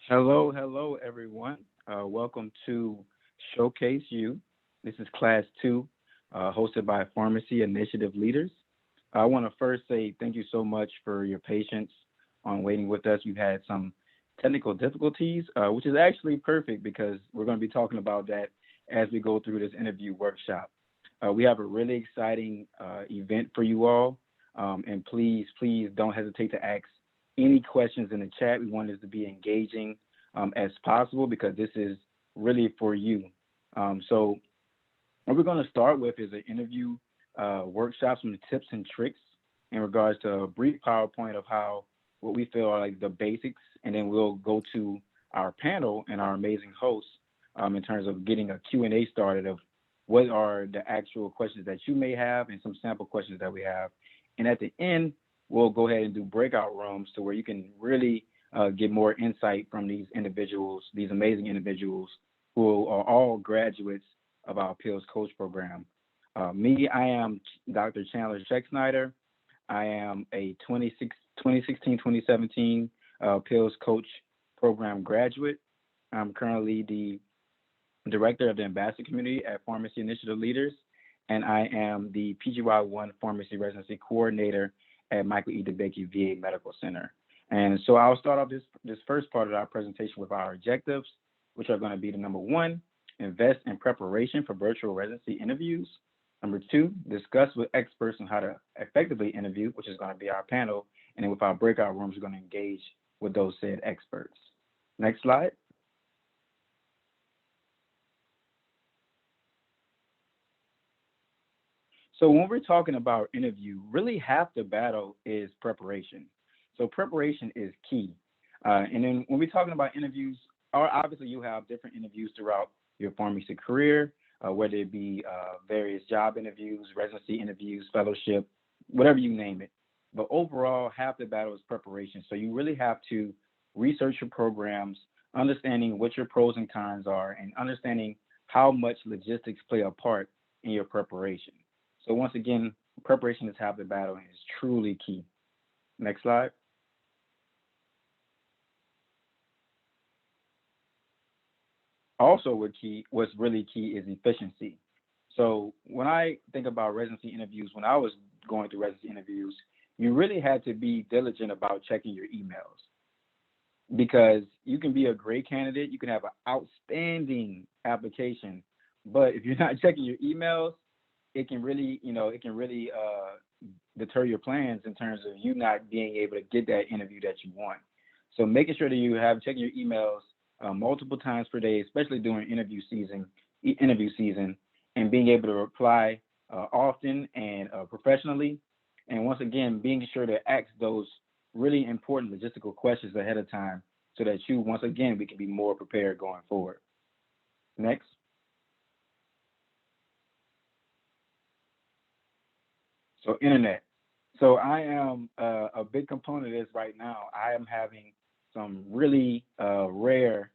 Hello, everyone. Welcome to Showcase You. This is Class 2, hosted by Pharmacy Initiative Leaders. I want to first say thank you so much for your patience on waiting with us. We've had some technical difficulties, which is actually perfect because we're going to be talking about that as we go through this interview workshop. We have a really exciting event for you all, and please don't hesitate to ask any questions in the chat. We want this to be engaging as possible because this is really for you. So what we're going to start with is an interview workshop, some tips and tricks in regards to a brief PowerPoint of how what we feel are like the basics, and then we'll go to our panel and our amazing hosts in terms of getting a Q&A started of what are the actual questions that you may have and some sample questions that we have. And at the end, we'll go ahead and do breakout rooms to where you can really get more insight from these individuals, these amazing individuals who are all graduates of our Pills Coach program. I am Dr. Chandler Scheck-Snyder. I am a 2016-2017 Pills Coach program graduate. I'm currently the director of the ambassador community at Pharmacy Initiative Leaders, and I am the PGY1 Pharmacy Residency Coordinator at Michael E. DeBakey VA Medical Center. And so I'll start off this first part of our presentation with our objectives, which are going to be the number one, invest in preparation for virtual residency interviews. Number two, discuss with experts on how to effectively interview, which is going to be our panel. And then with our breakout rooms, we're going to engage with those said experts. Next slide. So when we're talking about interview, really half the battle is preparation. So preparation is key. And then when we're talking about interviews, obviously you have different interviews throughout your pharmacy career, whether it be various job interviews, residency interviews, fellowship, whatever you name it. But overall, half the battle is preparation. So you really have to research your programs, understanding what your pros and cons are, and understanding how much logistics play a part in your preparation. So once again, preparation is half the battle and is truly key. Next slide. Also, what's really key is efficiency. So when I think about residency interviews, when I was going through residency interviews, you really had to be diligent about checking your emails because you can be a great candidate, you can have an outstanding application, but if you're not checking your emails, it can really, deter your plans in terms of you not being able to get that interview that you want. So making sure that you have checking your emails multiple times per day, especially during interview season, and being able to reply often and professionally. And once again, being sure to ask those really important logistical questions ahead of time so that once again, we can be more prepared going forward. Next. So internet. So I am a big component of this right now. I am having some really rare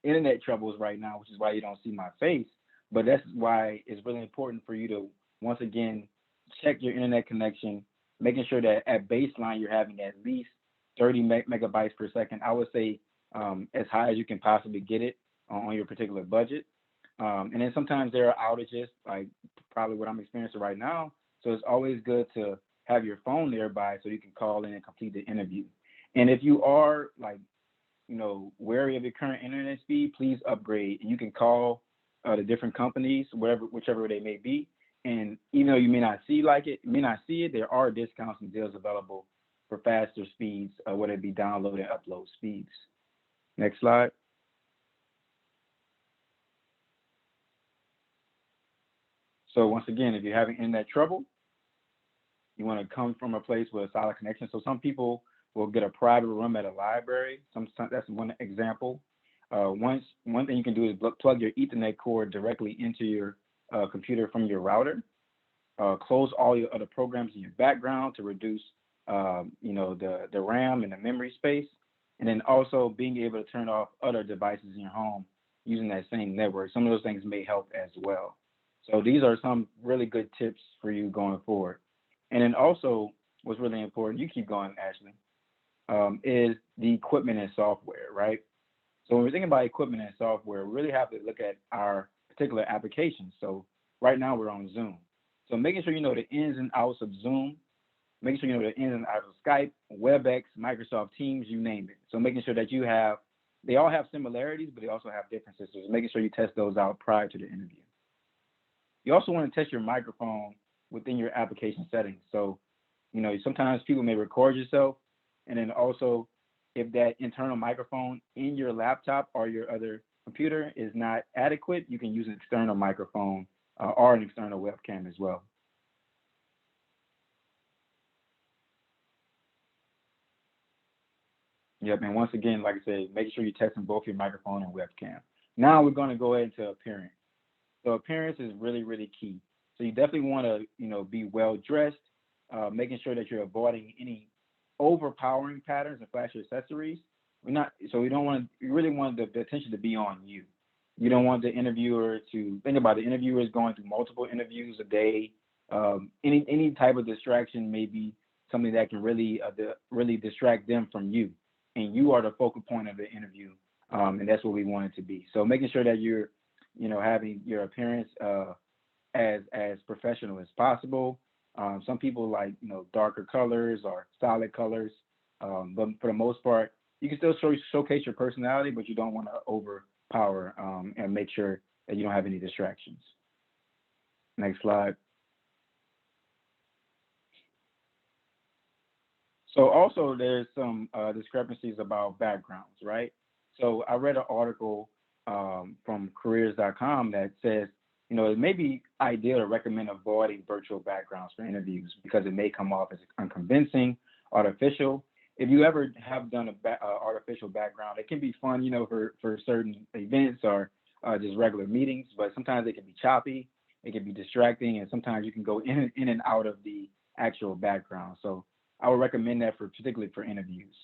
internet troubles right now, which is why you don't see my face. But that's why it's really important for you to, once again, check your internet connection, making sure that at baseline you're having at least 30 megabytes per second. I would say as high as you can possibly get it on your particular budget. And then sometimes there are outages, like probably what I'm experiencing right now. So it's always good to have your phone nearby so you can call in and complete the interview. And if you are wary of your current internet speed, please upgrade. And you can call the different companies, whichever they may be. And even though you may not see it, there are discounts and deals available for faster speeds, whether it be download and upload speeds. Next slide. So once again, if you're having internet trouble, you want to come from a place with a solid connection. So some people will get a private room at a library. That's one example. One thing you can do is plug your Ethernet cord directly into your computer from your router. Close all your other programs in your background to reduce, the RAM and the memory space. And then also being able to turn off other devices in your home using that same network. Some of those things may help as well. So these are some really good tips for you going forward. And then also what's really important, you keep going, Ashley, is the equipment and software, right? So when we're thinking about equipment and software, we really have to look at our particular applications. So right now we're on Zoom. So making sure you know the ins and outs of Zoom, making sure you know the ins and outs of Skype, WebEx, Microsoft Teams, you name it. So making sure that they all have similarities, but they also have differences. So making sure you test those out prior to the interview. You also want to test your microphone within your application settings. So, sometimes people may record yourself, and then also if that internal microphone in your laptop or your other computer is not adequate, you can use an external microphone or an external webcam as well. Yep, and once again, like I said, make sure you're testing both your microphone and webcam. Now we're going to go into appearance. So appearance is really, really key. So you definitely want to, be well dressed, making sure that you're avoiding any overpowering patterns and flashy accessories. We really want the attention to be on you. You don't want the interviewer to think about the interviewer is going through multiple interviews a day. Any type of distraction may be something that can really distract them from you, and you are the focal point of the interview, and that's what we want it to be. So making sure that you're, having your appearance as professional as possible. Some people like darker colors or solid colors, but for the most part, you can still showcase your personality, but you don't want to overpower and make sure that you don't have any distractions. Next slide. So also there's some discrepancies about backgrounds, right? So I read an article from careers.com that says, it may be ideal to recommend avoiding virtual backgrounds for interviews because it may come off as unconvincing, artificial. If you ever have done a artificial background, it can be fun, for certain events or just regular meetings, but sometimes it can be choppy, it can be distracting, and sometimes you can go in and out of the actual background. So I would recommend that particularly for interviews.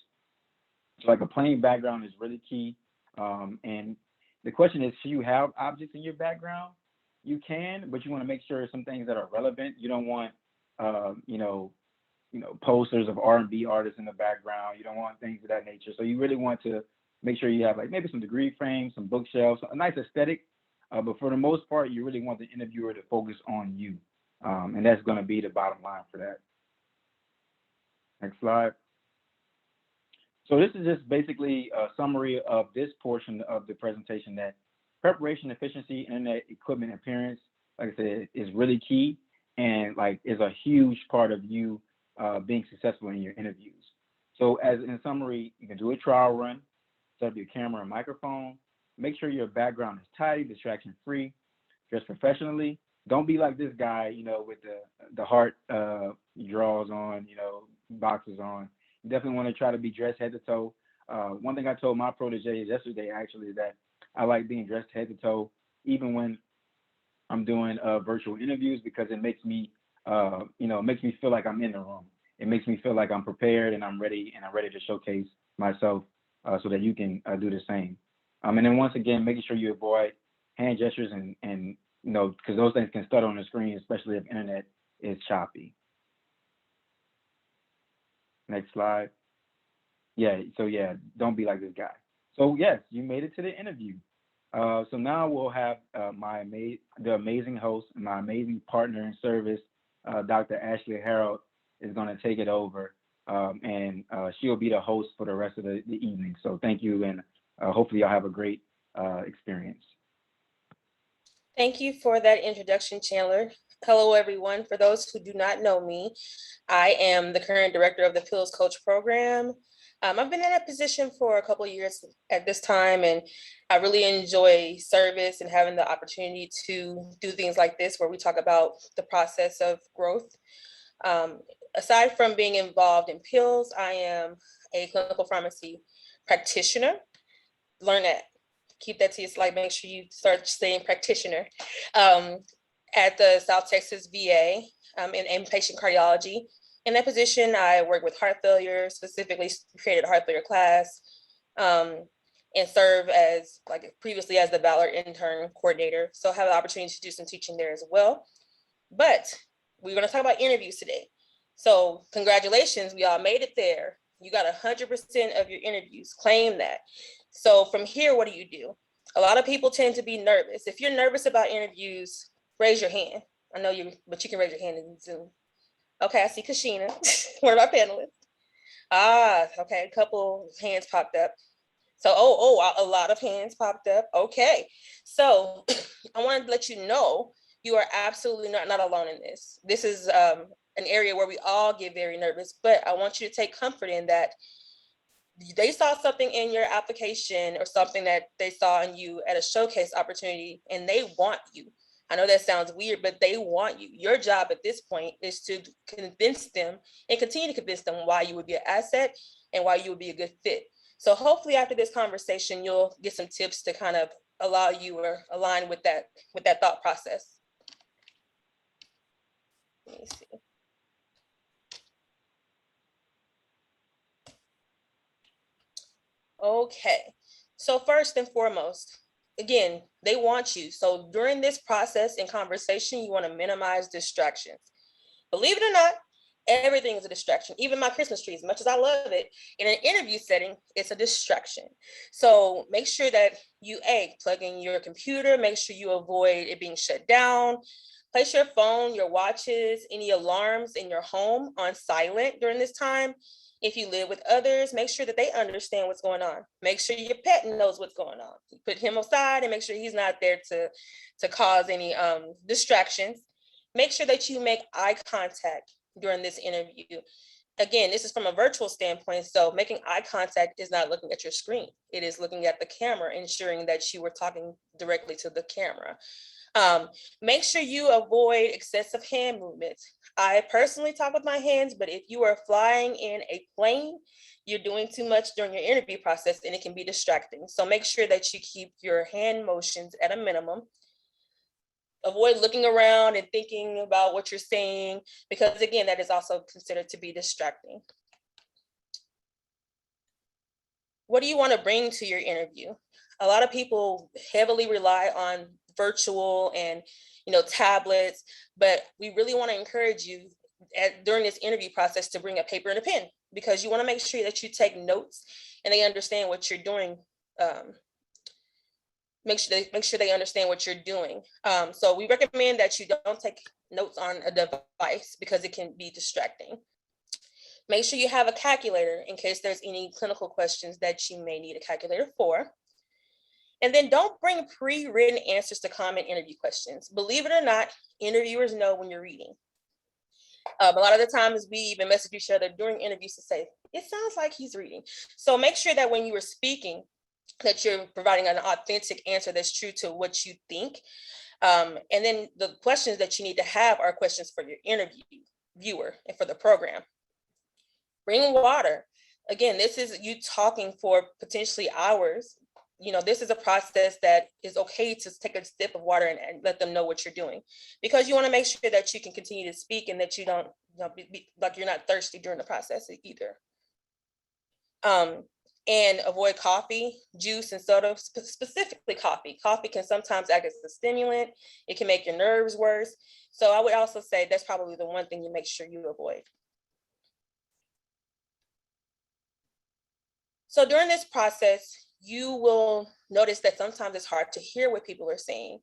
So like a plain background is really key. And the question is, should you have objects in your background? You can, but you want to make sure some things that are relevant. You don't want, posters of R&B artists in the background. You don't want things of that nature. So you really want to make sure you have like maybe some degree frames, some bookshelves, a nice aesthetic. But for the most part, you really want the interviewer to focus on you. And that's going to be the bottom line for that. Next slide. So this is just basically a summary of this portion of the presentation, that preparation, efficiency, internet equipment, appearance, like I said, is really key and is a huge part of you being successful in your interviews. So as in summary, you can do a trial run, set up your camera and microphone, make sure your background is tidy, distraction free, dress professionally. Don't be like this guy, with the heart drawers on, boxes on. You definitely want to try to be dressed head to toe. One thing I told my proteges yesterday actually is that I like being dressed head to toe, even when I'm doing virtual interviews, because it makes me, makes me feel like I'm in the room. It makes me feel like I'm prepared and I'm ready to showcase myself so that you can do the same. And then once again, making sure you avoid hand gestures and because those things can stutter on the screen, especially if internet is choppy. Next slide. Don't be like this guy. So yes, you made it to the interview. So now we'll have the amazing host, my amazing partner in service, Dr. Ashley Harold, is going to take it over, and she'll be the host for the rest of the evening. So thank you, and hopefully y'all have a great experience. Thank you for that introduction, Chandler. Hello, everyone. For those who do not know me, I am the current director of the Pills Coach program. I've been in that position for a couple of years at this time, and I really enjoy service and having the opportunity to do things like this where we talk about the process of growth. Aside from being involved in pills, I am a clinical pharmacy practitioner. Learn that. Keep that to your slide. Make sure you start saying practitioner at the South Texas VA in inpatient cardiology. In that position, I work with heart failure, specifically created a heart failure class, and serve as previously as the Valor intern coordinator. So I have the opportunity to do some teaching there as well. But we're going to talk about interviews today. So congratulations, we all made it there. You got 100% of your interviews. Claim that. So from here, what do? A lot of people tend to be nervous. If you're nervous about interviews, raise your hand. I know you, but you can raise your hand in Zoom. Okay, I see Kashina, one of our panelists. Ah, okay, a couple hands popped up. So, a lot of hands popped up. Okay, so I wanted to let you know you are absolutely not alone in this. This is an area where we all get very nervous, but I want you to take comfort in that they saw something in your application or something that they saw in you at a showcase opportunity and they want you. I know that sounds weird, but they want you. Your job at this point is to convince them and continue to convince them why you would be an asset and why you would be a good fit. So hopefully after this conversation, you'll get some tips to kind of allow you or align with that thought process. Let me see. Okay, so first and foremost, again, they want you. So during this process and conversation, you want to minimize distractions. Believe it or not, everything is a distraction. Even my Christmas tree, as much as I love it, in an interview setting, it's a distraction. So make sure that you, plug in your computer, make sure you avoid it being shut down. Place your phone, your watches, any alarms in your home on silent during this time. If you live with others, make sure that they understand what's going on. Make sure your pet knows what's going on. You put him aside and make sure he's not there to cause any distractions. Make sure that you make eye contact during this interview. Again, this is from a virtual standpoint, so making eye contact is not looking at your screen. It is looking at the camera, ensuring that you were talking directly to the camera. Make sure you avoid excessive hand movements. I personally talk with my hands, but if you are flying in a plane, you're doing too much during your interview process and it can be distracting. So make sure that you keep your hand motions at a minimum. Avoid looking around and thinking about what you're saying, because again, that is also considered to be distracting. What do you want to bring to your interview? A lot of people heavily rely on virtual and tablets, but we really want to encourage you during this interview process to bring a paper and a pen, because you want to make sure that you take notes and they understand what you're doing. Make sure they understand what you're doing. So we recommend that you don't take notes on a device because it can be distracting. Make sure you have a calculator in case there's any clinical questions that you may need a calculator for. And then don't bring pre-written answers to common interview questions. Believe it or not, interviewers know when you're reading. A lot of the times we even message each other during interviews to say, it sounds like he's reading. So make sure that when you are speaking, that you're providing an authentic answer that's true to what you think. And then the questions that you need to have are questions for your interviewer and for the program. Bring water. Again, this is you talking for potentially hours. This is a process that is okay to take a sip of water and let them know what you're doing, because you want to make sure that you can continue to speak and that you don't be like you're not thirsty during the process either. And avoid coffee, juice, and soda, specifically coffee. Coffee can sometimes act as a stimulant. It can make your nerves worse. So I would also say that's probably the one thing you make sure you avoid. So during this process, you will notice that sometimes it's hard to hear what people are saying.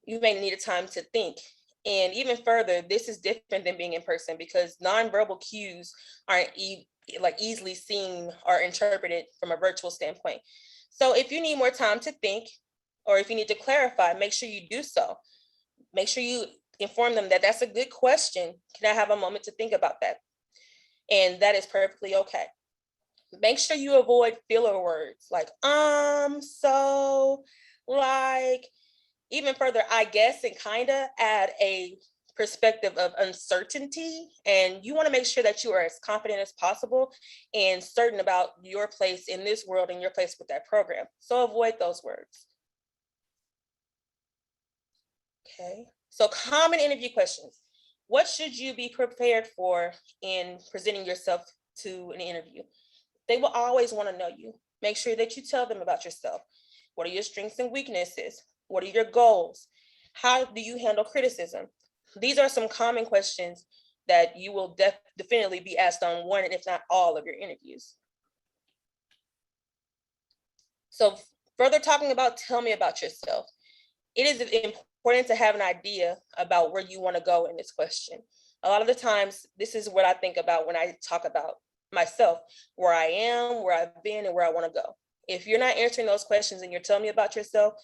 You may need a time to think. And even further, this is different than being in person because nonverbal cues aren't easily seen or interpreted from a virtual standpoint. So if you need more time to think, or if you need to clarify, make sure you do so. Make sure you inform them that that's a good question. Can I have a moment to think about that? And that is perfectly okay. Make sure you avoid filler words like, so, like, even further, I guess, and kinda add a perspective of uncertainty. And you wanna make sure that you are as confident as possible and certain about your place in this world and your place with that program. So avoid those words. Okay, so common interview questions. What should you be prepared for in presenting yourself to an interview? They will always want to know you. Make sure that you tell them about yourself. What are your strengths and weaknesses? What are your goals? How do you handle criticism? These are some common questions that you will definitely be asked on one, if not all, of your interviews. So further talking about, tell me about yourself. It is important to have an idea about where you want to go in this question. A lot of the times, this is what I think about when I talk about myself, where I am, where I've been, and where I want to go. If you're not answering those questions and you're telling me about yourself,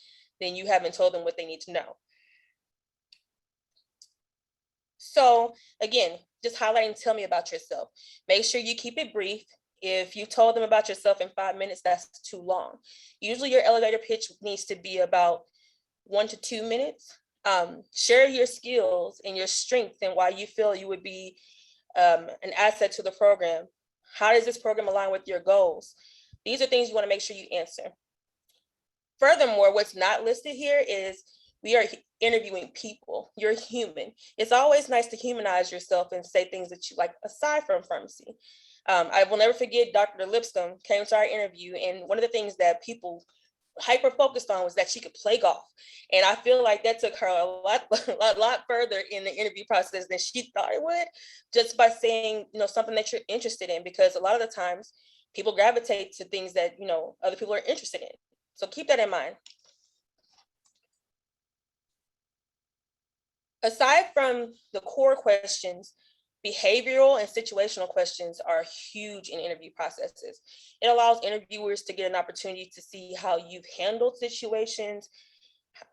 then you haven't told them what they need to know. So again, just highlighting, tell me about yourself. Make sure you keep it brief. If you told them about yourself in 5 minutes, that's too long. Usually your elevator pitch needs to be about 1 to 2 minutes. Share your skills and your strengths and why you feel you would be an asset to the program. How does this program align with your goals? These are things you want to make sure you answer. Furthermore, what's not listed here is we are interviewing people. You're human. It's always nice to humanize yourself and say things that you like aside from pharmacy. I will never forget Dr. Lipscomb came to our interview, and one of the things that people hyper focused on was that she could play golf. And I feel like that took her a lot further in the interview process than she thought it would, just by saying, something that you're interested in, because a lot of the times people gravitate to things that, other people are interested in. So keep that in mind. Aside from the core questions, behavioral and situational questions are huge in interview processes. It allows interviewers to get an opportunity to see how you've handled situations,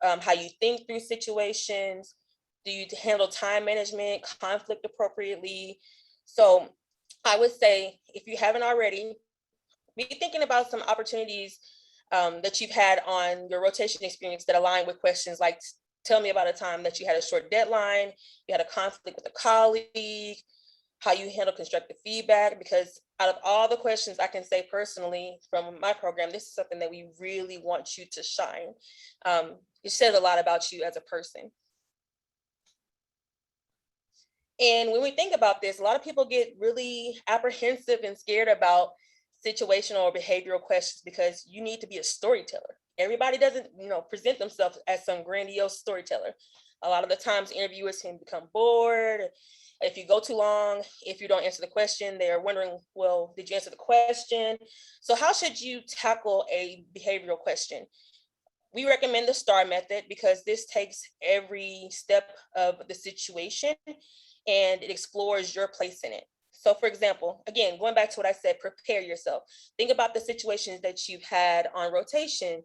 how you think through situations, do you handle time management, conflict appropriately. So I would say, if you haven't already, be thinking about some opportunities that you've had on your rotation experience that align with questions like, tell me about a time that you had a short deadline, you had a conflict with a colleague, how you handle constructive feedback, because out of all the questions, I can say personally from my program, this is something that we really want you to shine. It says a lot about you as a person. And when we think about this, a lot of people get really apprehensive and scared about situational or behavioral questions because you need to be a storyteller. Everybody doesn't, present themselves as some grandiose storyteller. A lot of the times interviewers can become bored. If you go too long, if you don't answer the question, they're wondering, well, did you answer the question? So how should you tackle a behavioral question? We recommend the STAR method because this takes every step of the situation and it explores your place in it. So for example, again, going back to what I said, prepare yourself. Think about the situations that you've had on rotation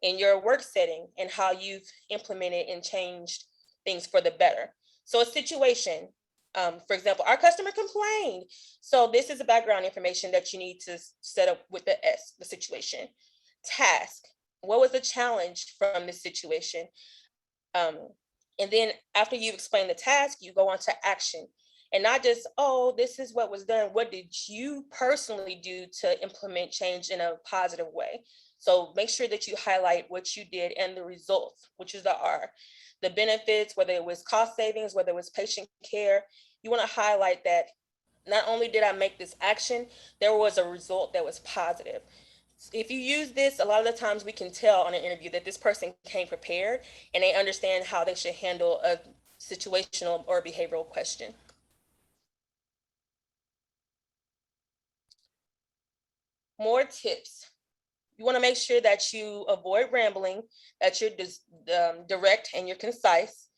in your work setting and how you've implemented and changed things for the better. So a situation, for example, our customer complained. So this is the background information that you need to set up with the S, the situation. Task, what was the challenge from this situation? And then after you've explained the task, you go on to action. And not just, oh, this is what was done. What did you personally do to implement change in a positive way? So make sure that you highlight what you did and the results, which is the R. The benefits, whether it was cost savings, whether it was patient care, you want to highlight that not only did I make this action, there was a result that was positive. If you use this, a lot of the times we can tell on an interview that this person came prepared and they understand how they should handle a situational or behavioral question. More tips. You want to make sure that you avoid rambling, that you're direct and you're concise.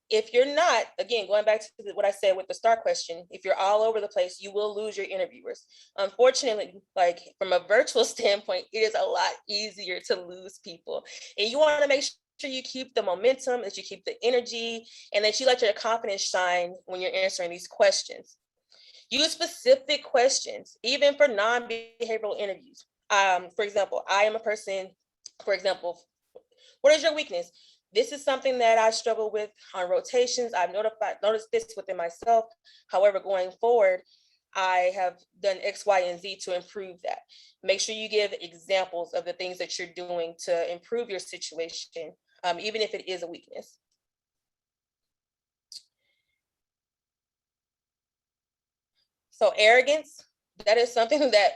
If you're not, again, going back to what I said with the STAR question, if you're all over the place, you will lose your interviewers. Unfortunately, like from a virtual standpoint, it is a lot easier to lose people. And you want to make sure you keep the momentum, that you keep the energy, and that you let your confidence shine when you're answering these questions. Use specific questions, even for non-behavioral interviews. For example, I am a person, for example, what is your weakness? This is something that I struggle with on rotations. I've noticed this within myself. However, going forward, I have done X, Y, and Z to improve that. Make sure you give examples of the things that you're doing to improve your situation, even if it is a weakness. So arrogance, that is something that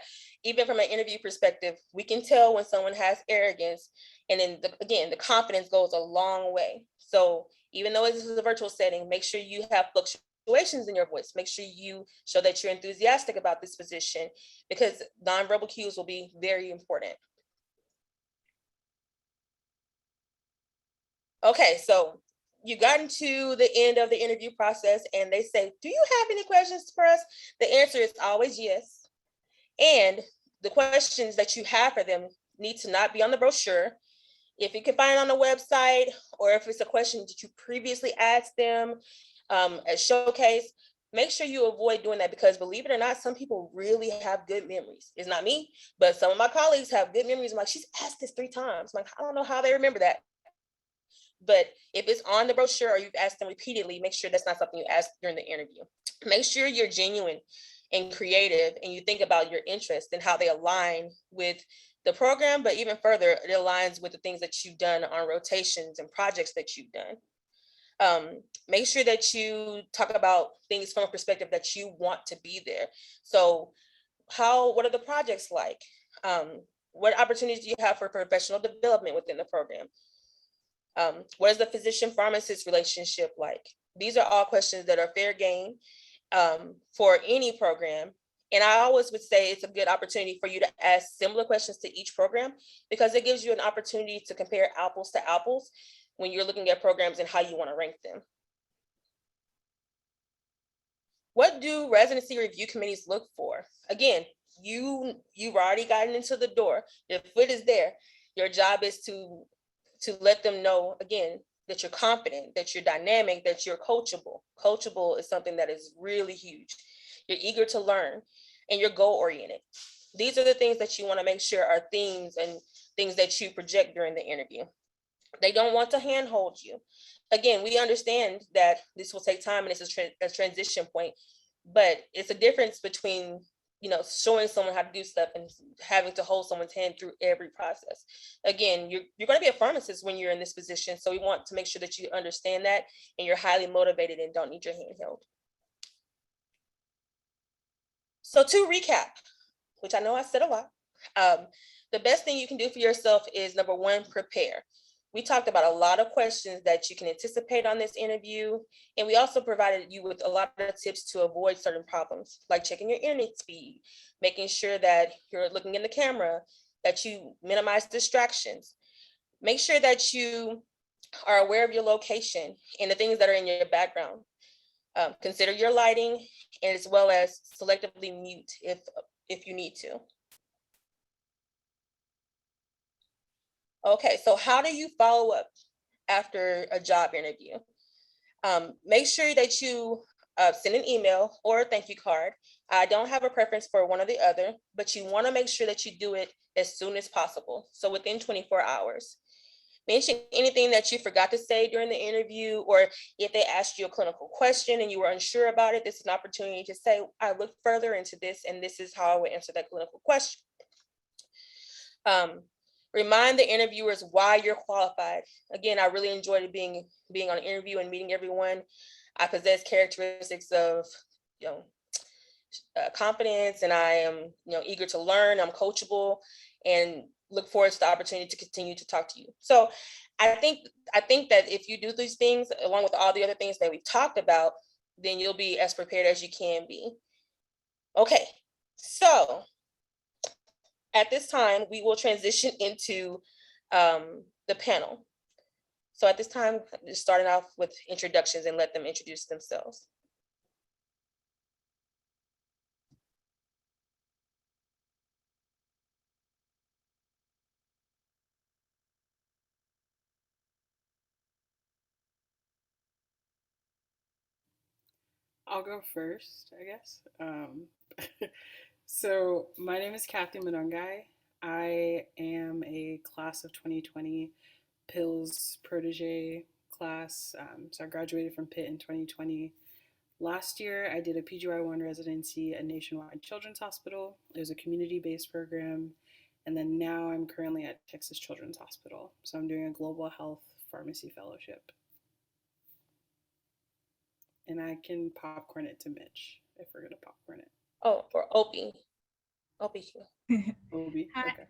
even from an interview perspective, we can tell when someone has arrogance. And then again, the confidence goes a long way. So even though this is a virtual setting, make sure you have fluctuations in your voice. Make sure you show that you're enthusiastic about this position because nonverbal cues will be very important. Okay, so you gotten to the end of the interview process and they say, do you have any questions for us? The answer is always yes. And the questions that you have for them need to not be on the brochure. If you can find it on the website, or if it's a question that you previously asked them at Showcase, make sure you avoid doing that, because believe it or not, some people really have good memories. It's not me, but some of my colleagues have good memories. I'm like, she's asked this 3 times. I'm like, I don't know how they remember that. But if it's on the brochure or you've asked them repeatedly, make sure that's not something you ask during the interview. Make sure you're genuine and creative and you think about your interests and how they align with the program, but even further, it aligns with the things that you've done on rotations and projects that you've done. Make sure that you talk about things from a perspective that you want to be there. So what are the projects like? What opportunities do you have for professional development within the program? What is the physician pharmacist relationship like? These are all questions that are fair game for any program. And I always would say it's a good opportunity for you to ask similar questions to each program, because it gives you an opportunity to compare apples to apples when you're looking at programs and how you want to rank them. What do residency review committees look for? Again, you've already gotten into the door. Your foot is there. Your job is to let them know, again, that you're confident, that you're dynamic, that you're coachable. Coachable is something that is really huge. You're eager to learn and you're goal oriented. These are the things that you want to make sure are themes and things that you project during the interview. They don't want to handhold you. Again, we understand that this will take time and it's a transition point, but it's a difference between showing someone how to do stuff and having to hold someone's hand through every process. Again, you're going to be a pharmacist when you're in this position, so we want to make sure that you understand that and you're highly motivated and don't need your hand held. So to recap, which I know I said a lot, the best thing you can do for yourself is, number one, prepare. We talked about a lot of questions that you can anticipate on this interview. And we also provided you with a lot of tips to avoid certain problems, like checking your internet speed, making sure that you're looking in the camera, that you minimize distractions. Make sure that you are aware of your location and the things that are in your background. Consider your lighting, and as well as selectively mute if you need to. Okay, so how do you follow up after a job interview? Make sure that you send an email or a thank you card. I don't have a preference for one or the other, but you want to make sure that you do it as soon as possible. So within 24 hours. Mention anything that you forgot to say during the interview, or if they asked you a clinical question and you were unsure about it, this is an opportunity to say, I looked further into this and this is how I would answer that clinical question. Remind the interviewers why you're qualified. Again, I really enjoyed being on an interview and meeting everyone. I possess characteristics of, confidence, and I am, eager to learn. I'm coachable, and look forward to the opportunity to continue to talk to you. So, I think that if you do these things along with all the other things that we've talked about, then you'll be as prepared as you can be. Okay, so at this time, we will transition into the panel. So at this time, just starting off with introductions and let them introduce themselves. I'll go first, I guess. So my name is Kathy Madungai. I am a class of 2020 PILS protege class. So I graduated from Pitt in 2020. Last year, I did a PGY1 residency at Nationwide Children's Hospital. It was a community-based program. And then now I'm currently at Texas Children's Hospital. So I'm doing a global health pharmacy fellowship. And I can popcorn it to Mitch if we're gonna popcorn it. Oh, or Opie. Opie. Obi, Hi. okay.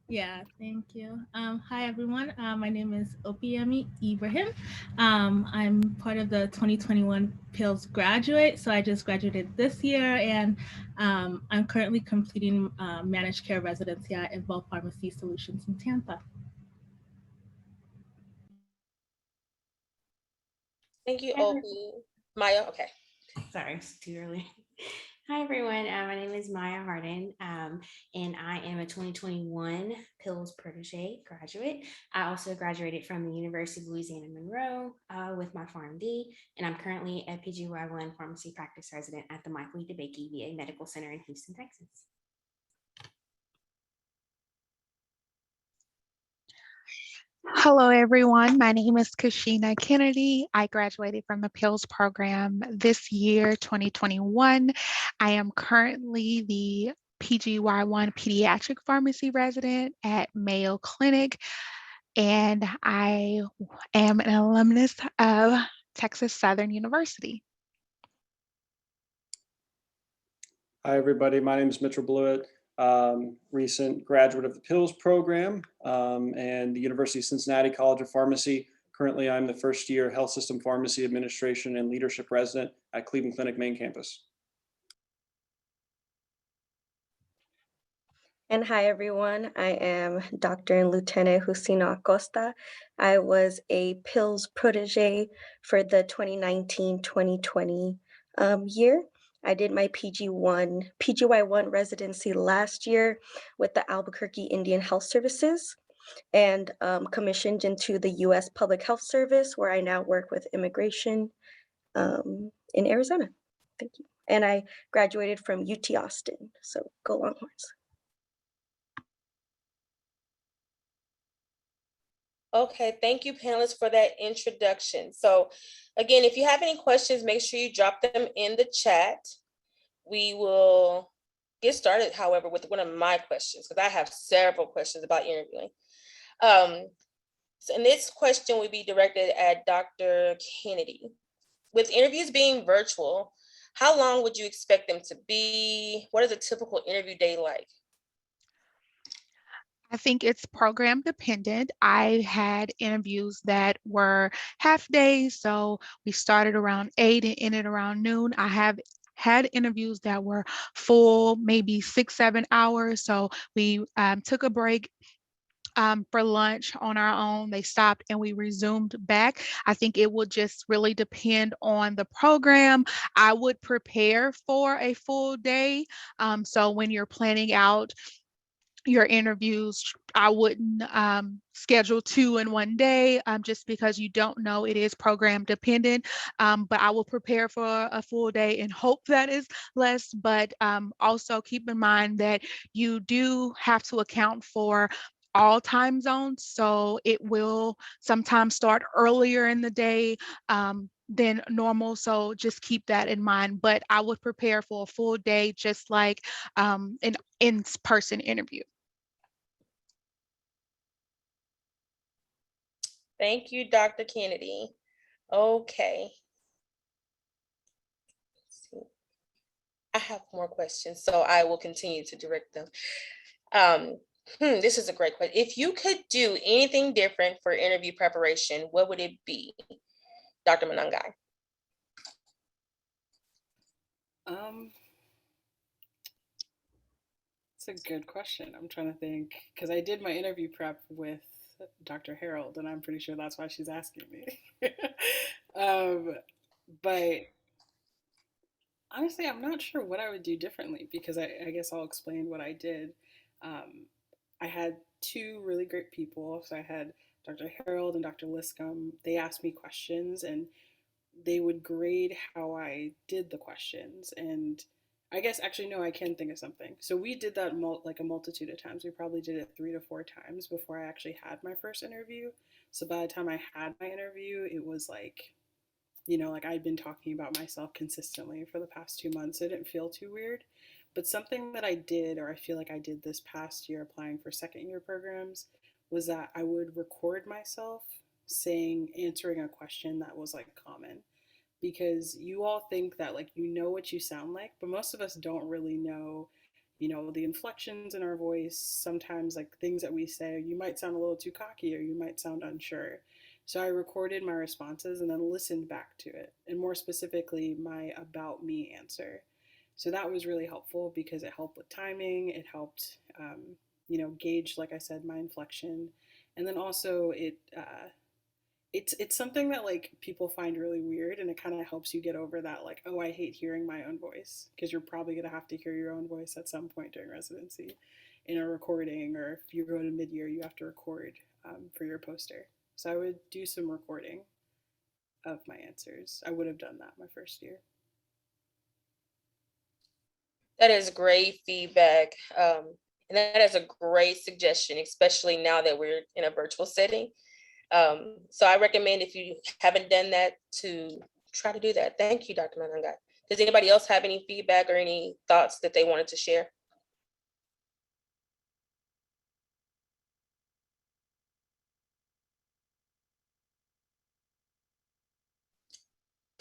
Yeah, thank you. Hi, everyone. My name is Opiemi Ibrahim. I'm part of the 2021 PILS graduate. So I just graduated this year, and I'm currently completing managed care residency at Involve Pharmacy Solutions in Tampa. Thank you, Opie. Maya, okay. Sorry, it's too early. Hi, everyone. My name is Maya Harden, and I am a 2021 PILS Protege graduate. I also graduated from the University of Louisiana Monroe with my PharmD, and I'm currently a PGY1 pharmacy practice resident at the Michael E. DeBakey VA Medical Center in Houston, Texas. Hello, everyone. My name is Kashina Kennedy. I graduated from the PILS program this year, 2021. I am currently the PGY1 pediatric pharmacy resident at Mayo Clinic, and I am an alumnus of Texas Southern University. Hi, everybody. My name is Mitchell Blewett, recent graduate of the PILS program and the University of Cincinnati College of Pharmacy. Currently, I'm the first year Health System Pharmacy Administration and Leadership resident at Cleveland Clinic main campus. And hi, everyone. I am Dr. and Lieutenant Justina Acosta. I was a PILS protege for the 2019-2020 year. I did my PGY1 residency last year with the Albuquerque Indian Health Services and commissioned into the U.S. Public Health Service, where I now work with immigration in Arizona. Thank you. And I graduated from UT Austin, so go Longhorns. Okay, thank you, panelists, for that introduction. So again, if you have any questions, make sure you drop them in the chat. We will get started, however, with one of my questions, because I have several questions about interviewing. And this question will be directed at Dr. Kennedy. With interviews being virtual, how long would you expect them to be? What is a typical interview day like? I think it's program dependent. I had interviews that were half days, so we started around 8 and ended around noon. I have had interviews that were full, maybe 6-7 hours. So we took a break for lunch on our own. They stopped and we resumed back. I think it would just really depend on the program. I would prepare for a full day. So when you're planning out your interviews, I wouldn't schedule 2 in one day just because you don't know. It is program dependent, but I will prepare for a full day and hope that is less, but also keep in mind that you do have to account for all time zones. So it will sometimes start earlier in the day than normal. So just keep that in mind, but I would prepare for a full day, just like an in-person interview. Thank you, Dr. Kennedy. Okay. I have more questions, so I will continue to direct them. This is a great question. If you could do anything different for interview preparation, what would it be? Dr. Manangai. It's a good question. I'm trying to think, because I did my interview prep with Dr. Harold, and I'm pretty sure that's why she's asking me. But honestly, I'm not sure what I would do differently, because I guess I'll explain what I did. I had two really great people. So I had Dr. Harold and Dr. Liscombe. They asked me questions and they would grade how I did the questions. And I guess actually, no, I can think of something. So we did that like a multitude of times. We probably did it 3 to 4 times before I actually had my first interview. So by the time I had my interview, it was like, like I'd been talking about myself consistently for the past 2 months. It didn't feel too weird. But something that I did, or I feel like I did this past year applying for second year programs, was that I would record myself answering a question that was like common. Because you all think that like what you sound like, but most of us don't really know, the inflections in our voice. Sometimes like things that we say, you might sound a little too cocky or you might sound unsure. So I recorded my responses and then listened back to it, and more specifically, my about me answer. So that was really helpful because it helped with timing. It helped, gauge, like I said, my inflection. And then also it's something that like people find really weird, and it kind of helps you get over that like, oh, I hate hearing my own voice, because you're probably going to have to hear your own voice at some point during residency in a recording, or if you go to mid-year you have to record for your poster. So I would do some recording of my answers. I would have done that my first year. That is great feedback. And that is a great suggestion, especially now that we're in a virtual setting. So I recommend, if you haven't done that, to try to do that. Thank you, Dr. Manangat. Does anybody else have any feedback or any thoughts that they wanted to share?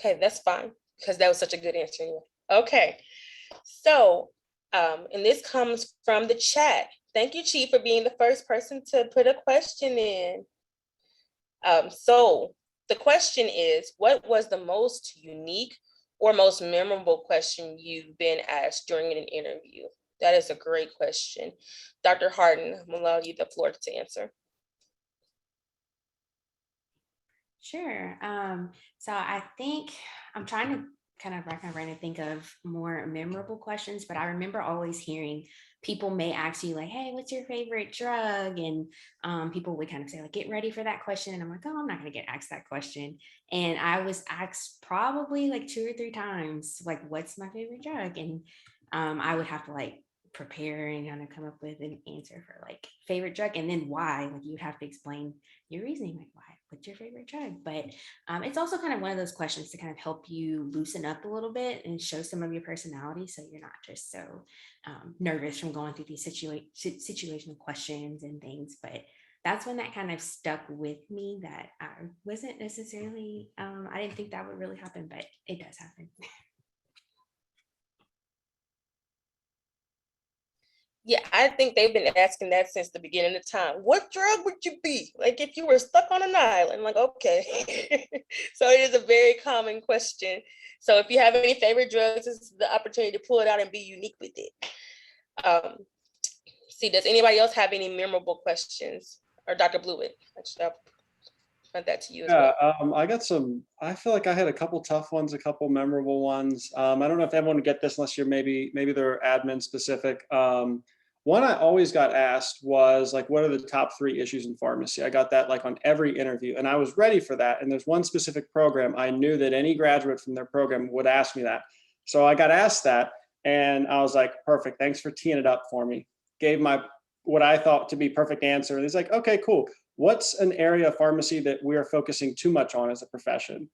Okay, that's fine, because that was such a good answer anyway. Okay, so, and this comes from the chat. Thank you, Chief, for being the first person to put a question in. So the question is, what was the most unique or most memorable question you've been asked during an interview? That is a great question. Dr. Harden, I'm gonna allow you the floor to answer. Sure. So I think I'm trying to kind of rack my brain and think of more memorable questions, but I remember always hearing people may ask you like, hey, what's your favorite drug? And people would kind of say like, get ready for that question. And I'm like, oh, I'm not going to get asked that question. And I was asked probably like 2 or 3 times, like, what's my favorite drug? And I would have to like prepare and kind of come up with an answer for like favorite drug, and then why. Like, you'd have to explain your reasoning, like, why, what's your favorite drug? But it's also kind of one of those questions to kind of help you loosen up a little bit and show some of your personality, so you're not just so nervous from going through these situational questions and things. But that's when that kind of stuck with me, that I wasn't necessarily, I didn't think that would really happen, but it does happen. Yeah, I think they've been asking that since the beginning of time. What drug would you be? Like, if you were stuck on an island, like, okay. So it is a very common question. So if you have any favorite drugs, this is the opportunity to pull it out and be unique with it. See, does anybody else have any memorable questions? Or Dr. Blewett, actually, I'll put that to you as well. I got some. I feel like I had a couple tough ones, a couple memorable ones. I don't know if everyone would get this unless you're maybe they're admin specific. One I always got asked was like, what are the top 3 issues in pharmacy? I got that like on every interview, and I was ready for that. And there's one specific program I knew that any graduate from their program would ask me that. So I got asked that, and I was like, perfect. Thanks for teeing it up for me. Gave my what I thought to be perfect answer. And he's like, okay, cool. What's an area of pharmacy that we are focusing too much on as a profession?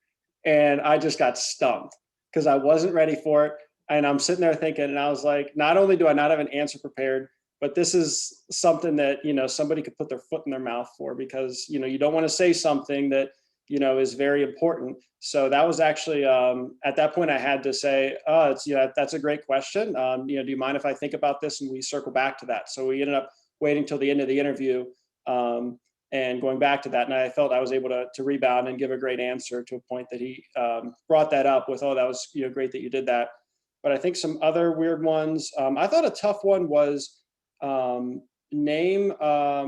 And I just got stumped because I wasn't ready for it. And I'm sitting there thinking, and I was like, not only do I not have an answer prepared, but this is something that, somebody could put their foot in their mouth for, because, you don't want to say something that, is very important. So that was actually, at that point I had to say, it's, that's a great question. Do you mind if I think about this and we circle back to that? So we ended up waiting till the end of the interview and going back to that. And I felt I was able to rebound and give a great answer to a point that he brought that up with, oh, that was great that you did that. But I think some other weird ones, I thought a tough one was name,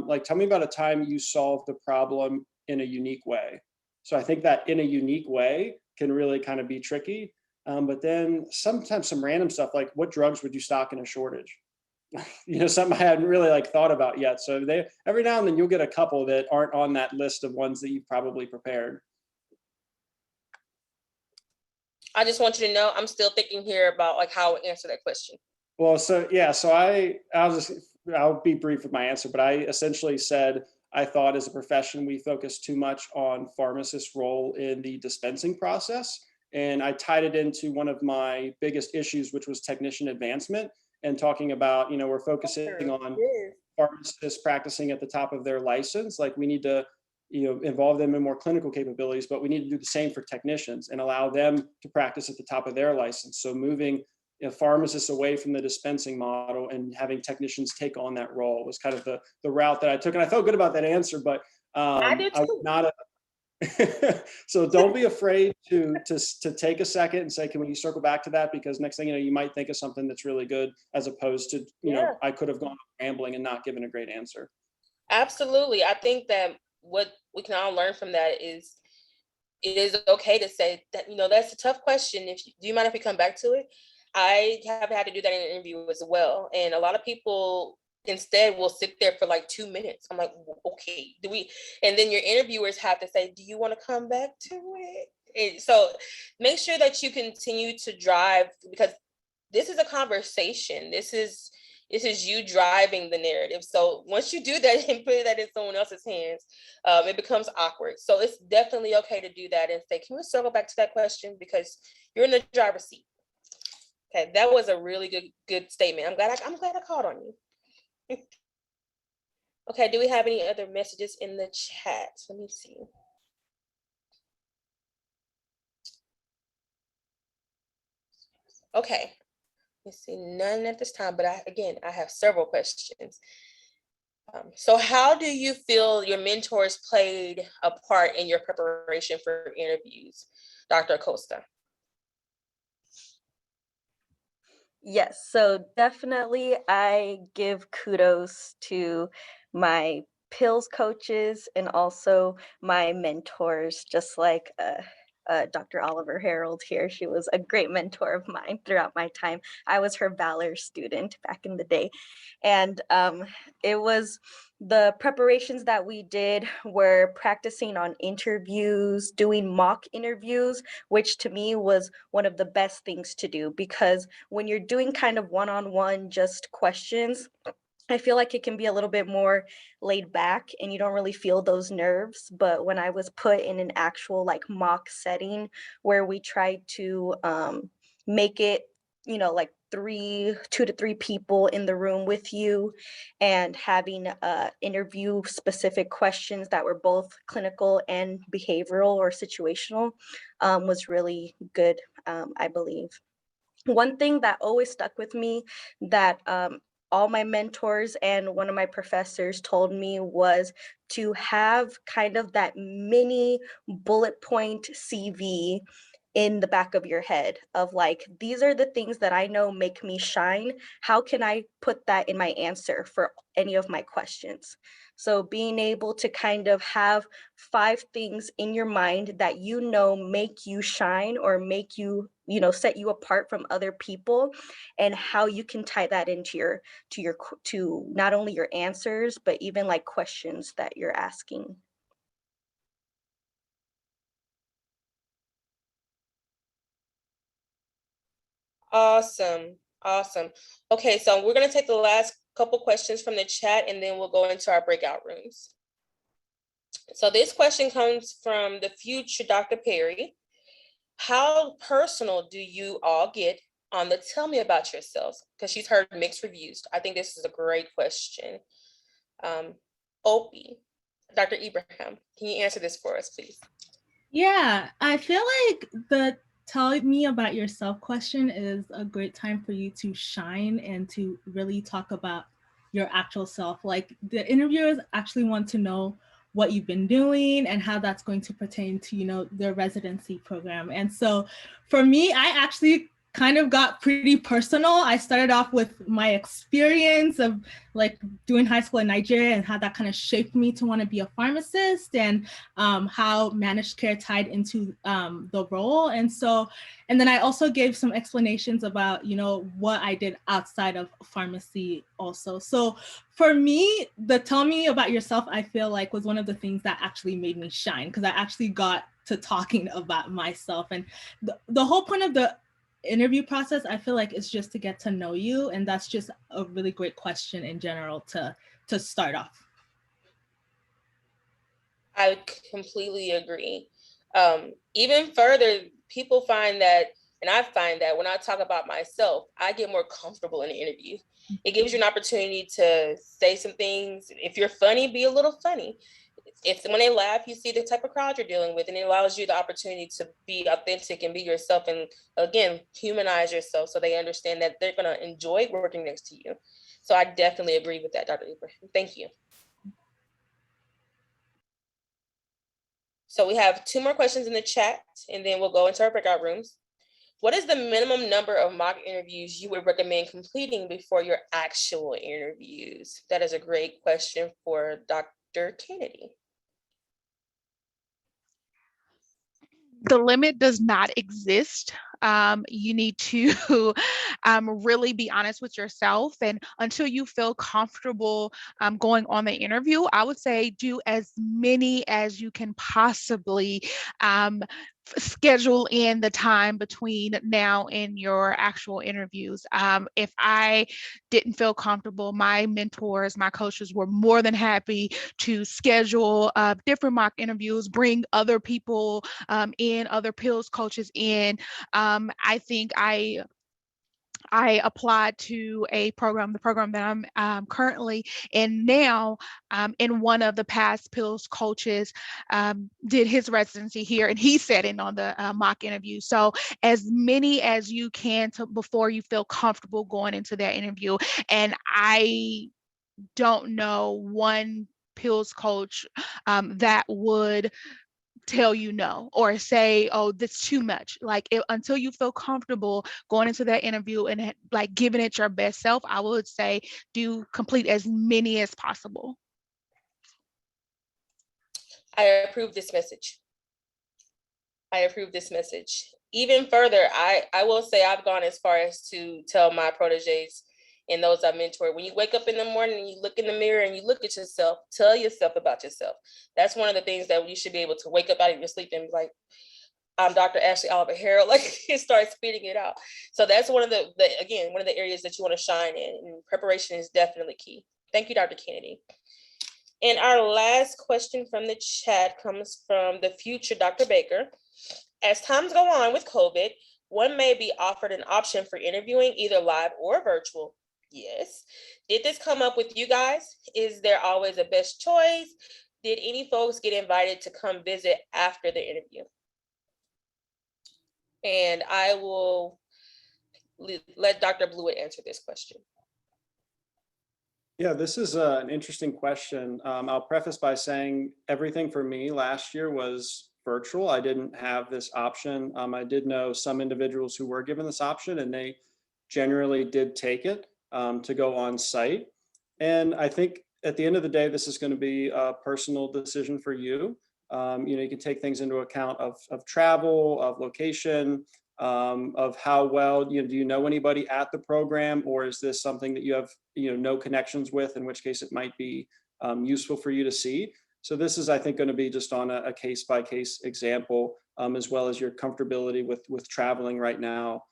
like, tell me about a time you solved the problem in a unique way. So I think that in a unique way can really kind of be tricky. But then sometimes some random stuff, like what drugs would you stock in a shortage? Something I hadn't really like thought about yet. So every now and then you'll get a couple that aren't on that list of ones that you've probably prepared. I just want you to know, I'm still thinking here about like how to answer that question. Well, so yeah, so I'll be brief with my answer, but I essentially said, I thought as a profession, we focus too much on pharmacists' role in the dispensing process. And I tied it into one of my biggest issues, which was technician advancement, and talking about, we're focusing on pharmacists practicing at the top of their license. Like, we need to, involve them in more clinical capabilities, but we need to do the same for technicians and allow them to practice at the top of their license. So moving pharmacists away from the dispensing model and having technicians take on that role was kind of the route that I took. And I felt good about that answer, but I was not so don't be afraid to take a second and say, can we circle back to that? Because next thing you know, you might think of something that's really good, as opposed to, I could have gone rambling and not given a great answer. Absolutely. I think that what we can all learn from that is it is okay to say that, that's a tough question. Do you mind if we come back to it? I have had to do that in an interview as well. And a lot of people instead will sit there for like 2 minutes. I'm like, okay, and then your interviewers have to say, do you want to come back to it? And so make sure that you continue to drive, because this is a conversation. This is you driving the narrative. So once you do that and put that in someone else's hands, it becomes awkward. So it's definitely okay to do that and say, can we circle back to that question? Because you're in the driver's seat. Okay, that was a really good statement. I'm glad I called on you. Okay, do we have any other messages in the chat? Let me see. Okay, let's see, none at this time, but I have several questions. So how do you feel your mentors played a part in your preparation for interviews, Dr. Acosta? Yes, so definitely I give kudos to my pills coaches and also my mentors, just like Dr. Oliver Harold here. She was a great mentor of mine throughout my time. I was her Valor student back in the day. And it was the preparations that we did were practicing on interviews, doing mock interviews, which to me was one of the best things to do, because when you're doing kind of one-on-one just questions, I feel like it can be a little bit more laid back and you don't really feel those nerves. But when I was put in an actual like mock setting where we tried to make it, like 2 to 3 people in the room with you and having interview specific questions that were both clinical and behavioral or situational was really good, I believe. One thing that always stuck with me that all my mentors and one of my professors told me was to have kind of that mini bullet point CV in the back of your head of like, these are the things that I know make me shine. How can I put that in my answer for any of my questions? So being able to kind of have 5 things in your mind that make you shine or make you, set you apart from other people, and how you can tie that into to not only your answers, but even like questions that you're asking. Awesome. Okay, so we're going to take the last couple questions from the chat and then we'll go into our breakout rooms. So this question comes from the future Dr. Perry. How personal do you all get on the tell me about yourselves? Because she's heard mixed reviews. I think this is a great question. Opie, Dr. Ibrahim, can you answer this for us, please? Yeah, I feel like the tell me about yourself question is a great time for you to shine and to really talk about your actual self. Like the interviewers actually want to know what you've been doing and how that's going to pertain to, their residency program. And so for me, I actually kind of got pretty personal. I started off with my experience of like doing high school in Nigeria and how that kind of shaped me to want to be a pharmacist, and how managed care tied into the role. And then I also gave some explanations about, what I did outside of pharmacy also. So for me, the tell me about yourself, I feel like was one of the things that actually made me shine, because I actually got to talking about myself. And the whole point of the interview process, I feel like, is just to get to know you. And that's just a really great question in general to start off. I completely agree. Even further, people find that, and I find that when I talk about myself, I get more comfortable in the interview. It gives you an opportunity to say some things. If you're funny, be a little funny. When they laugh, you see the type of crowd you're dealing with, and it allows you the opportunity to be authentic and be yourself, and again, humanize yourself, so they understand that they're going to enjoy working next to you. So I definitely agree with that, Dr. Ibrahim. Thank you. So we have 2 more questions in the chat, and then we'll go into our breakout rooms. What is the minimum number of mock interviews you would recommend completing before your actual interviews? That is a great question for Dr. Kennedy. the limit does not exist. You need to really be honest with yourself. And until you feel comfortable going on the interview, I would say do as many as you can possibly schedule in the time between now and your actual interviews. If I didn't feel comfortable, my mentors, my coaches were more than happy to schedule different mock interviews, bring other people in, other PILS coaches in. I think I applied to a program, the program that I'm currently in now, and one of the past PILS coaches did his residency here, and he sat in on the mock interview. So as many as you can before you feel comfortable going into that interview. And I don't know one PILS coach that would tell you no or say, oh, that's too much. Like until you feel comfortable going into that interview and like giving it your best self, I would say do complete as many as possible. I approve this message. I approve this message. Even further, I will say I've gone as far as to tell my proteges and those I mentor, when you wake up in the morning and you look in the mirror and you look at yourself, tell yourself about yourself. That's one of the things that you should be able to wake up out of your sleep and be like, I'm Dr. Ashley Oliver Harrell, like and start spitting it out. So that's one of the again, one of the areas that you want to shine in, and preparation is definitely key. Thank you, Dr. Kennedy. And our last question from the chat comes from the future Dr. Baker. As times go on with COVID, one may be offered an option for interviewing either live or virtual. Yes. Did this come up with you guys? Is there always a best choice? Did any folks get invited to come visit after the interview? And I will let Dr. Blewett answer this question. Yeah, this is an interesting question. I'll preface by saying everything for me last year was virtual. I didn't have this option. I did know some individuals who were given this option, and they generally did take it to go on site. And I think at the end of the day, this is going to be a personal decision for you. You can take things into account of travel, of location, of how well, do you know anybody at the program, or is this something that you have, no connections with, in which case it might be useful for you to see. So this is, I think, going to be just on a case-by-case example, as well as your comfortability with traveling right now,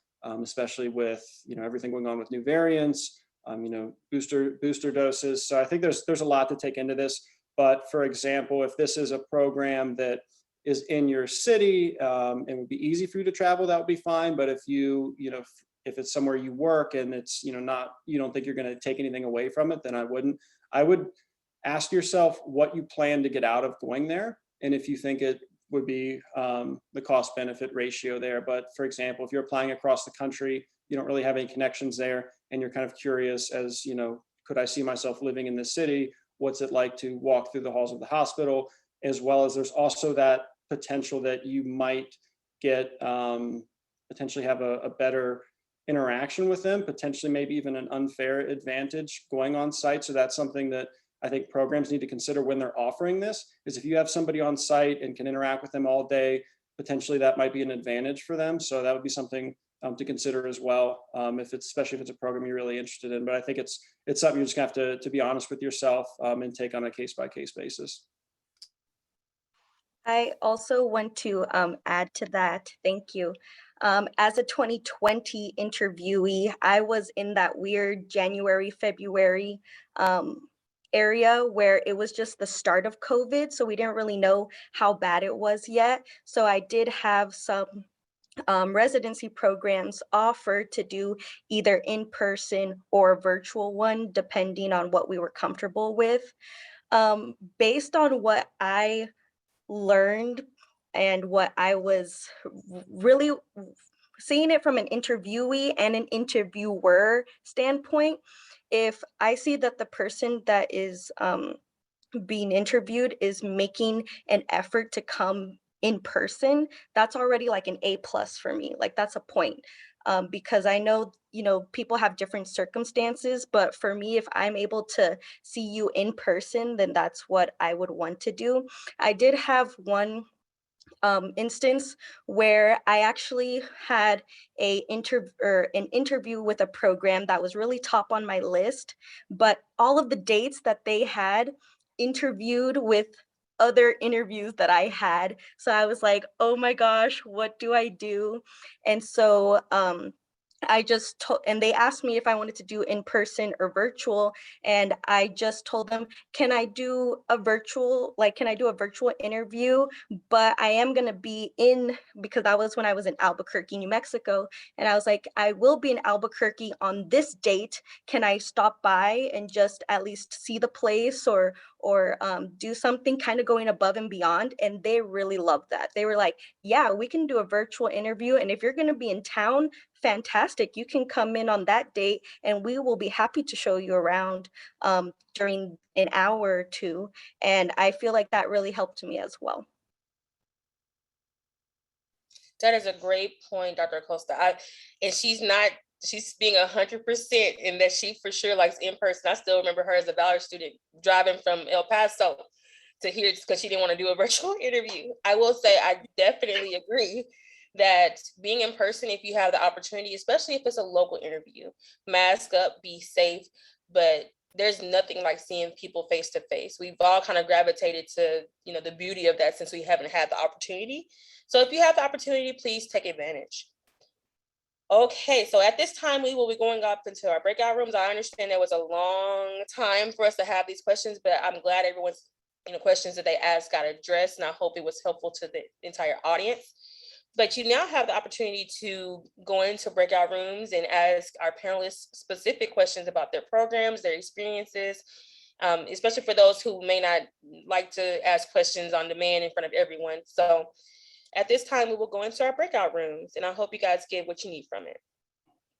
especially with, everything going on with new variants, booster doses. So I think there's a lot to take into this. But for example, if this is a program that is in your city and would be easy for you to travel, that would be fine. But if if it's somewhere you work and it's, you don't think you're going to take anything away from it, then I wouldn't. I would ask yourself what you plan to get out of going there, and if you think it would be the cost benefit ratio there. But for example, if you're applying across the country, you don't really have any connections there, and you're kind of curious as, could I see myself living in this city? What's it like to walk through the halls of the hospital? As well as there's also that potential that you might get, potentially have a better interaction with them, potentially maybe even an unfair advantage going on site. So that's something that I think programs need to consider when they're offering this, is if you have somebody on site and can interact with them all day, potentially that might be an advantage for them. So that would be something to consider as well, especially if it's a program you're really interested in. But I think it's something you just have to be honest with yourself and take on a case-by-case basis. I also want to add to that. Thank you. As a 2020 interviewee, I was in that weird January, February area where it was just the start of COVID. So we didn't really know how bad it was yet. So I did have some residency programs offered to do either in person or a virtual one, depending on what we were comfortable with. Based on what I learned and what I was really seeing it from an interviewee and an interviewer standpoint, if I see that the person that is being interviewed is making an effort to come in person, that's already like an A+ for me. Like that's a point. Because I know, people have different circumstances, but for me, if I'm able to see you in person, then that's what I would want to do. I did have one instance where I actually had an interview with a program that was really top on my list, but all of the dates that they had interviewed with other interviews that I had. So I was like, oh my gosh, what do I do? And so I just told, and they asked me if I wanted to do in person or virtual. And I just told them, can I do a virtual interview? But I am going to be in, because that was when I was in Albuquerque, New Mexico. And I was like, I will be in Albuquerque on this date. Can I stop by and just at least see the place or do something kind of going above and beyond? And they really loved that. They were like, yeah, we can do a virtual interview. And if you're going to be in town, fantastic. You can come in on that date and we will be happy to show you around during an hour or two. And I feel like that really helped me as well. That is a great point, Dr. Acosta. She's being 100% in that she for sure likes in person. I still remember her as a Valor student driving from El Paso to here because she didn't want to do a virtual interview. I will say I definitely agree that being in person, if you have the opportunity, especially if it's a local interview, mask up, be safe, but there's nothing like seeing people face to face. We've all kind of gravitated to, the beauty of that since we haven't had the opportunity. So if you have the opportunity, please take advantage. Okay, so at this time, we will be going up into our breakout rooms. I understand it was a long time for us to have these questions, but I'm glad everyone's questions that they asked got addressed, and I hope it was helpful to the entire audience. But you now have the opportunity to go into breakout rooms and ask our panelists specific questions about their programs, their experiences, especially for those who may not like to ask questions on demand in front of everyone. So at this time, we will go into our breakout rooms, and I hope you guys get what you need from it.